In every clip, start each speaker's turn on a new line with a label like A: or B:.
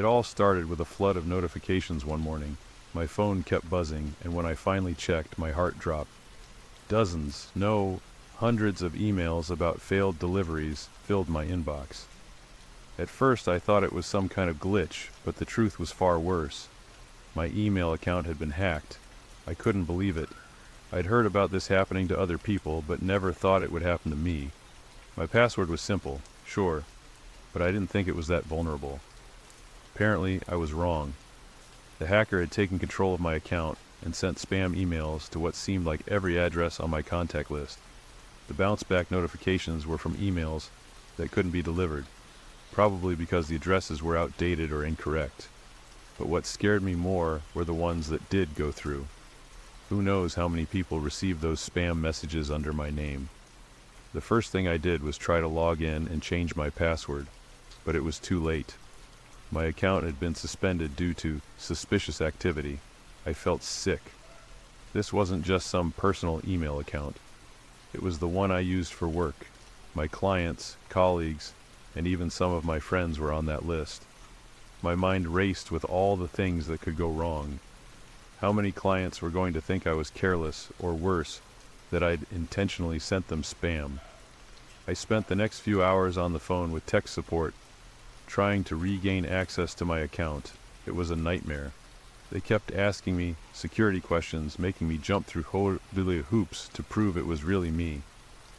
A: It all started with a flood of notifications one morning. My phone kept buzzing, and when I finally checked, my heart dropped. Dozens, no, hundreds of emails about failed deliveries filled my inbox. At first I thought it was some kind of glitch, but the truth was far worse. My email account had been hacked. I couldn't believe it. I'd heard about this happening to other people, but never thought it would happen to me. My password was simple, sure, but I didn't think it was that vulnerable. Apparently, I was wrong. The hacker had taken control of my account and sent spam emails to what seemed like every address on my contact list. The bounce-back notifications were from emails that couldn't be delivered, probably because the addresses were outdated or incorrect. But what scared me more were the ones that did go through. Who knows how many people received those spam messages under my name. The first thing I did was try to log in and change my password, but it was too late. My account had been suspended due to suspicious activity. I felt sick. This wasn't just some personal email account. It was the one I used for work. My clients, colleagues, and even some of my friends were on that list. My mind raced with all the things that could go wrong. How many clients were going to think I was careless, or worse, that I'd intentionally sent them spam? I spent the next few hours on the phone with tech support, trying to regain access to my account. It was a nightmare. They kept asking me security questions, making me jump through hoops to prove it was really me.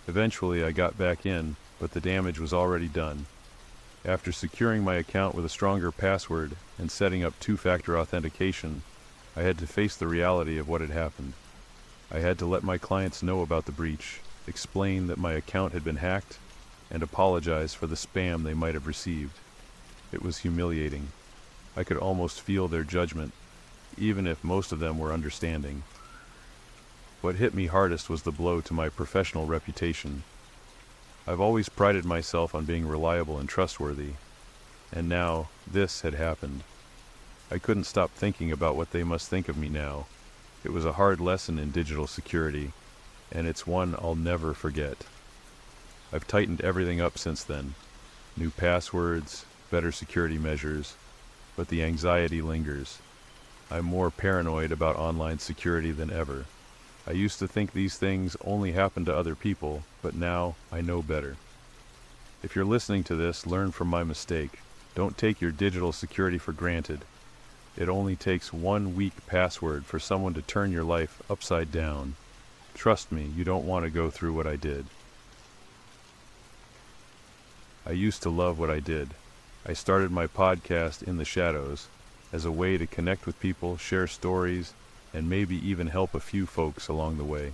A: Eventually I got back in, but the damage was already done. After securing my account with a stronger password and setting up two-factor authentication, I had to face the reality of what had happened. I had to let my clients know about the breach, explain that my account had been hacked, and apologize for the spam they might have received. It was humiliating. I could almost feel their judgment, even if most of them were understanding. What hit me hardest was the blow to my professional reputation. I've always prided myself on being reliable and trustworthy, and now this had happened. I couldn't stop thinking about what they must think of me now. It was a hard lesson in digital security, and it's one I'll never forget. I've tightened everything up since then. New passwords, better security measures, but the anxiety lingers. I'm more paranoid about online security than ever. I used to think these things only happened to other people, but now I know better. If you're listening to this, learn from my mistake. Don't take your digital security for granted. It only takes one weak password for someone to turn your life upside down. Trust me, you don't want to go through what I did. I used to love what I did. I started my podcast In the Shadows as a way to connect with people, share stories, and maybe even help a few folks along the way.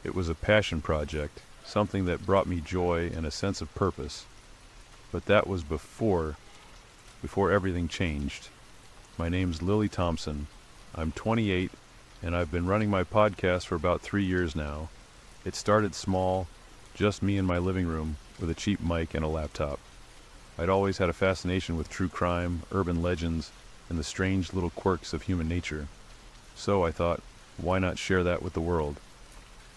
A: It was a passion project, something that brought me joy and a sense of purpose. But that was before everything changed. My name's Lily Thompson. I'm 28, and I've been running my podcast for about 3 years now. It started small, just me in my living room with a cheap mic and a laptop. I'd always had a fascination with true crime, urban legends, and the strange little quirks of human nature. So I thought, why not share that with the world?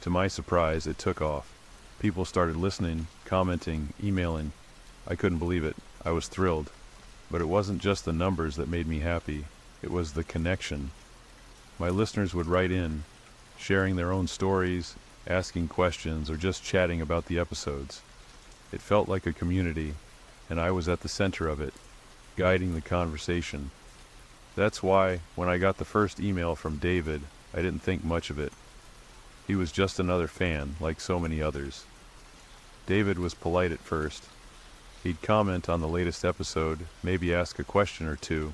A: To my surprise, it took off. People started listening, commenting, emailing. I couldn't believe it. I was thrilled. But it wasn't just the numbers that made me happy. It was the connection. My listeners would write in, sharing their own stories, asking questions, or just chatting about the episodes. It felt like a community, and I was at the center of it, guiding the conversation. That's why, when I got the first email from David, I didn't think much of it. He was just another fan, like so many others. David was polite at first. He'd comment on the latest episode, maybe ask a question or two.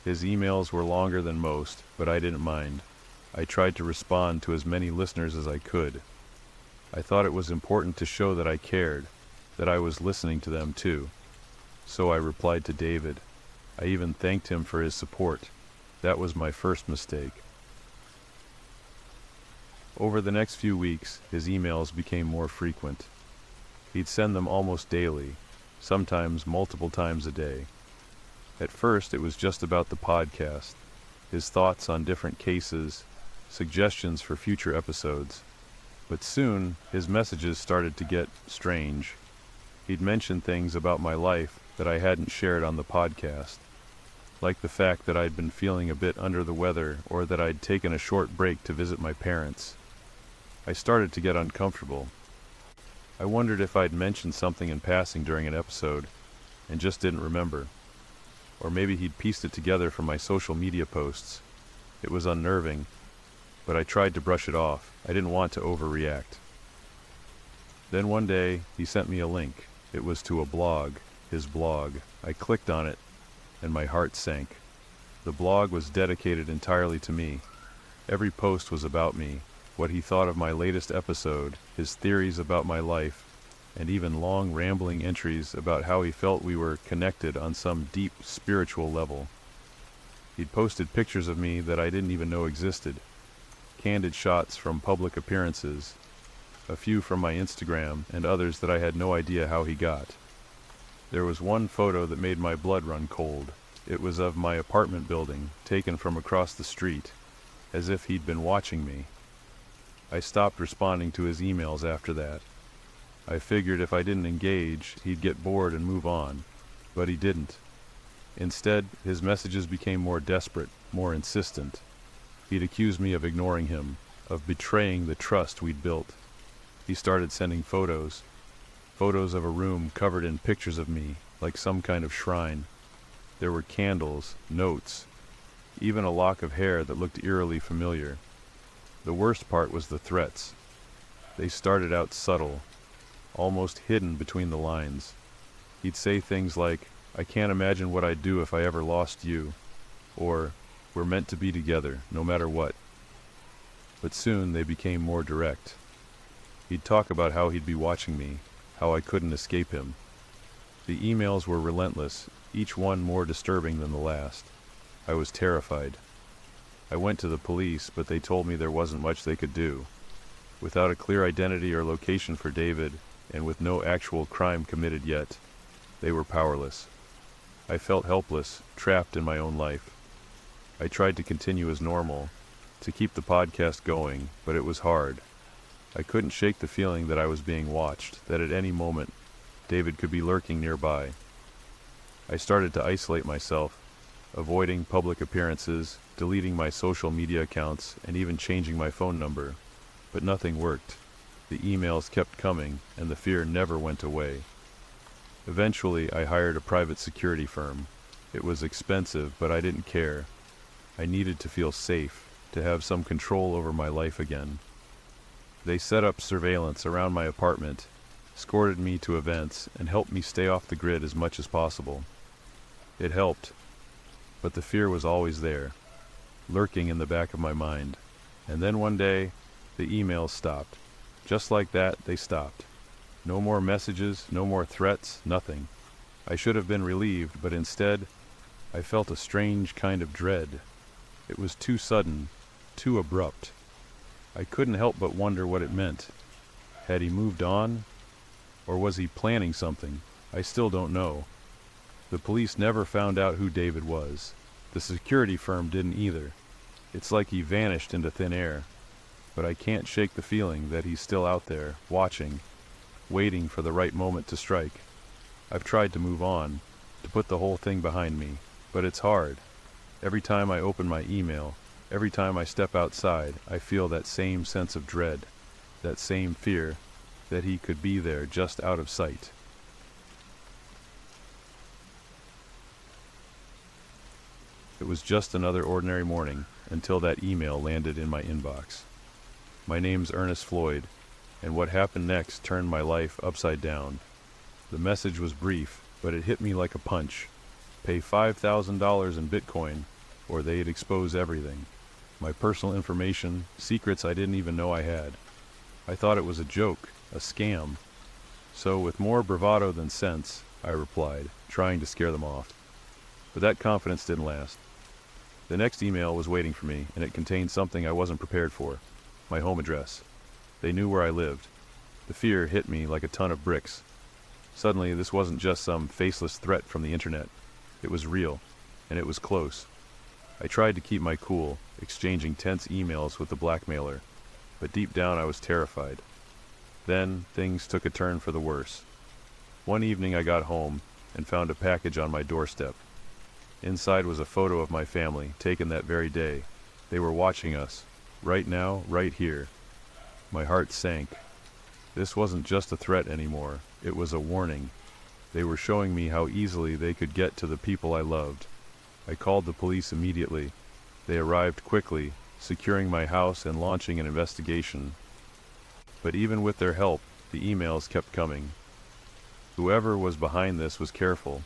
A: His emails were longer than most, but I didn't mind. I tried to respond to as many listeners as I could. I thought it was important to show that I cared, that I was listening to them too. So I replied to David. I even thanked him for his support. That was my first mistake. Over the next few weeks, his emails became more frequent. He'd send them almost daily, sometimes multiple times a day. At first, it was just about the podcast, his thoughts on different cases, suggestions for future episodes. But soon, his messages started to get strange. He'd mention things about my life that I hadn't shared on the podcast. like the fact that I'd been feeling a bit under the weather or that I'd taken a short break to visit my parents. I started to get uncomfortable. I wondered if I'd mentioned something in passing during an episode and just didn't remember. Or maybe he'd pieced it together from my social media posts. It was unnerving, but I tried to brush it off. I didn't want to overreact. Then one day, he sent me a link. It was to a blog, his blog. I clicked on it, and my heart sank. The blog was dedicated entirely to me. Every post was about me, what he thought of my latest episode, his theories about my life, and even long rambling entries about how he felt we were connected on some deep spiritual level. He'd posted pictures of me that I didn't even know existed, candid shots from public appearances, a few from my Instagram, and others that I had no idea how he got. There was one photo that made my blood run cold. It was of my apartment building, taken from across the street, as if he'd been watching me. I stopped responding to his emails after that. I figured if I didn't engage, he'd get bored and move on, but he didn't. Instead, his messages became more desperate, more insistent. He'd accuse me of ignoring him, of betraying the trust we'd built. He started sending photos of a room covered in pictures of me, like some kind of shrine. There were candles, notes, even a lock of hair that looked eerily familiar. The worst part was the threats. They started out subtle, almost hidden between the lines. He'd say things like, "I can't imagine what I'd do if I ever lost you," or, "We're meant to be together, no matter what." But soon they became more direct. He'd talk about how he'd be watching me, how I couldn't escape him. The emails were relentless, each one more disturbing than the last. I was terrified. I went to the police, but they told me there wasn't much they could do. Without a clear identity or location for David, and with no actual crime committed yet, they were powerless. I felt helpless, trapped in my own life. I tried to continue as normal, to keep the podcast going, but it was hard. I couldn't shake the feeling that I was being watched, that at any moment, David could be lurking nearby. I started to isolate myself, avoiding public appearances, deleting my social media accounts, and even changing my phone number. But nothing worked. The emails kept coming, and the fear never went away. Eventually, I hired a private security firm. It was expensive, but I didn't care. I needed to feel safe, to have some control over my life again. They set up surveillance around my apartment, escorted me to events, and helped me stay off the grid as much as possible. It helped, but the fear was always there, lurking in the back of my mind. And then one day, the emails stopped. Just like that, they stopped. No more messages, no more threats, nothing. I should have been relieved, but instead, I felt a strange kind of dread. It was too sudden, too abrupt. I couldn't help but wonder what it meant. Had he moved on? Or was he planning something? I still don't know. The police never found out who David was. The security firm didn't either. It's like he vanished into thin air. But I can't shake the feeling that he's still out there, watching, waiting for the right moment to strike. I've tried to move on, to put the whole thing behind me, but it's hard. Every time I open my email, every time I step outside, I feel that same sense of dread, that same fear that he could be there just out of sight. It was just another ordinary morning until that email landed in my inbox. My name's Ernest Floyd, and what happened next turned my life upside down. The message was brief, but it hit me like a punch. Pay $5,000 in Bitcoin, or they'd expose everything. My personal information, secrets I didn't even know I had. I thought it was a joke, a scam. So with more bravado than sense, I replied, trying to scare them off. But that confidence didn't last. The next email was waiting for me, and it contained something I wasn't prepared for. My home address. They knew where I lived. The fear hit me like a ton of bricks. Suddenly, this wasn't just some faceless threat from the internet. It was real, and it was close. I tried to keep my cool, exchanging tense emails with the blackmailer, but deep down I was terrified. Then, things took a turn for the worse. One evening I got home and found a package on my doorstep. Inside was a photo of my family, taken that very day. They were watching us, right now, right here. My heart sank. This wasn't just a threat anymore, it was a warning. They were showing me how easily they could get to the people I loved. I called the police immediately. They arrived quickly, securing my house and launching an investigation. But even with their help, the emails kept coming. Whoever was behind this was careful,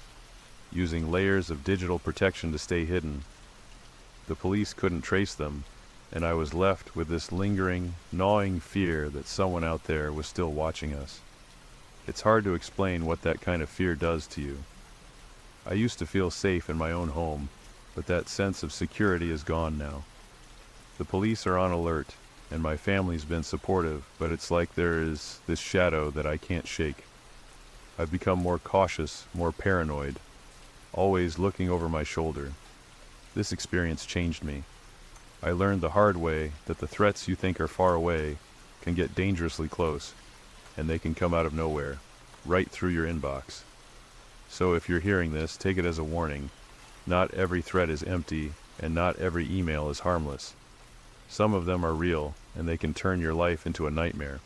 A: using layers of digital protection to stay hidden. The police couldn't trace them, and I was left with this lingering, gnawing fear that someone out there was still watching us. It's hard to explain what that kind of fear does to you. I used to feel safe in my own home, but that sense of security is gone now. The police are on alert, and my family's been supportive, but it's like there is this shadow that I can't shake. I've become more cautious, more paranoid, always looking over my shoulder. This experience changed me. I learned the hard way that the threats you think are far away can get dangerously close, and they can come out of nowhere, right through your inbox. So if you're hearing this, take it as a warning. Not every threat is empty, and not every email is harmless. Some of them are real, and they can turn your life into a nightmare.